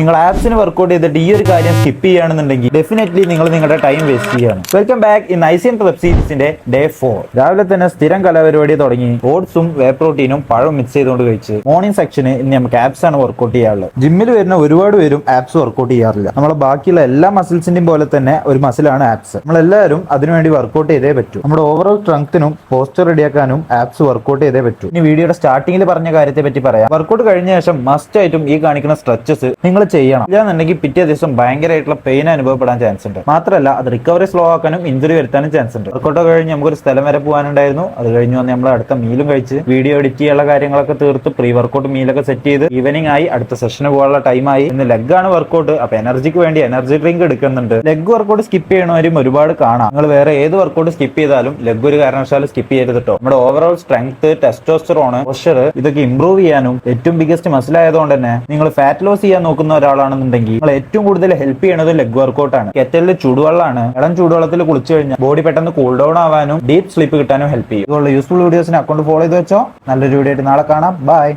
നിങ്ങൾ ആപ്സിന് വർക്ക്ഔട്ട് ചെയ്തിട്ട് ഈ ഒരു കാര്യം സ്കിപ്പ് ചെയ്യുകയാണെന്നുണ്ടെങ്കിൽ ഡെഫിനറ്റ്ലി നിങ്ങൾ നിങ്ങളുടെ ടൈം വേസ്റ്റ് ചെയ്യാണ്. വെൽക്കം ബാക്ക് ഇൻ ഐസിയൻ ക്ലബ് സീരീസിന്റെ ഡേ 4. രാവിലെ തന്നെ സ്ഥിരം കലാപരിപാടി തുടങ്ങി ഓട്സും വേ പ്രോട്ടീനും പഴം മിക്സ് ചെയ്തുകൊണ്ട് കഴിച്ച് മോർണിംഗ് സെക്ഷന് ഇനി നമുക്ക് ആപ്സ് ആണ് വർക്ക്ഔട്ട് ചെയ്യാറുള്ളത്. ജിമ്മിൽ വരുന്ന ഒരുപാട് പേരും ആപ്സ് വർക്ക്ഔട്ട് ചെയ്യാറില്ല. നമ്മളെ ബാക്കിയുള്ള എല്ലാ മസിൽസിന്റെയും പോലെ തന്നെ ഒരു മസിലാണ് ആപ്സ്. നമ്മളെല്ലാവരും അതിനുവേണ്ടി വർക്ക്ഔട്ട് ചെയ്തേ പറ്റൂ. നമ്മുടെ ഓവറോൾ സ്ട്രെങ്ത്തിനും പോസ്റ്റർ റെഡിയാക്കാനും ആപ്സ് വർക്ക്ഔട്ട് ചെയ്തേ പറ്റൂ. ഇനി വീഡിയോയുടെ സ്റ്റാർട്ടിംഗിൽ പറഞ്ഞ കാര്യത്തെ പറ്റി പറയാം. വർക്ക്ഔട്ട് കഴിഞ്ഞ ശേഷം മസ്റ്റ് ആയിട്ടും ഈ കാണിക്കുന്ന സ്ട്രെച്ചസ് നിങ്ങൾ ചെയ്യണം. ഇല്ലാന്നുണ്ടെങ്കിൽ പിറ്റേ ദിവസം ഭയങ്കരമായിട്ടുള്ള പെയിൻ അനുഭവപ്പെടാൻ ചാൻസ് ഉണ്ട്. മാത്രമല്ല അത് റിക്കവറി സ്ലോ ആക്കാനും ഇഞ്ചുറി വരുത്താനും ചാൻസ് ഉണ്ട്. വർക്കൗട്ട് കഴിഞ്ഞ് നമുക്കൊരു സ്ഥലം വരെ പോകാനുണ്ടായിരുന്നു. അത് കഴിഞ്ഞ് വന്ന് നമ്മൾ അടുത്ത മീലും കഴിച്ച് വീഡിയോ എഡിറ്റ് ചെയ്യാനുള്ള കാര്യങ്ങളൊക്കെ തീർത്ത് പ്രീ വർക്കൗട്ട് മീലൊക്കെ സെറ്റ് ചെയ്ത് ഈവനിങ് ആയി. അടുത്ത സെഷന് പോകാനുള്ള ടൈമായി. ഇന്ന് ലെഗ് ആണ് വർക്കൗട്ട്. അപ്പൊ എനർജിക്ക് വേണ്ടി എനർജി ഡ്രിങ്ക് എടുക്കുന്നുണ്ട്. ലെഗ് വർക്കൗട്ട് സ്കിപ്പ് ചെയ്യണവരും ഒരുപാട് കാണാം. നിങ്ങൾ വേറെ ഏത് വർക്കൗട്ട് സ്കിപ്പ് ചെയ്താലും ലെഗ് ഒരു കാരണവശാലും സ്കിപ്പ് ചെയ്യരുത് കേട്ടോ. നമ്മുടെ ഓവറോൾ സ്ട്രെങ്ത്, ടെസ്റ്റോസ്റ്ററോൺ, പോസ്ചർ ഇതൊക്കെ ഇംപ്രൂവ് ചെയ്യാനും ഏറ്റവും ബിഗസ്റ്റ് മസിൽ ആയതുകൊണ്ട് തന്നെ നിങ്ങൾ ഫാറ്റ് ലോസ് ചെയ്യാൻ നോക്കുന്ന ഒരാളാണെന്നുണ്ടെങ്കിൽ നിങ്ങൾ ഏറ്റവും കൂടുതൽ ഹെൽപ്പ് ചെയ്യുന്നത് ലെഗ് വർക്കൗട്ട് ആണ്. കെറ്റലിൽ ചൂടുവെള്ളമാണ്. ഇളം ചൂടുവെള്ളത്തിൽ കുളിച്ചു കഴിഞ്ഞാൽ ബോഡി പെട്ടെന്ന് കൂൾ ഡൗൺ ആവാനും ഡീപ് സ്ലീപ്പ് കിട്ടാനും ഹെൽപ്പ് ചെയ്യും. ഇതുള്ള യൂസ്ഫുൾ വീഡിയോസിന് അക്കൗണ്ട് ഫോളോ ചെയ്ത് വെച്ചോ. നല്ലൊരു വീഡിയോ ആയിട്ട് നാളെ കാണാം. ബൈ.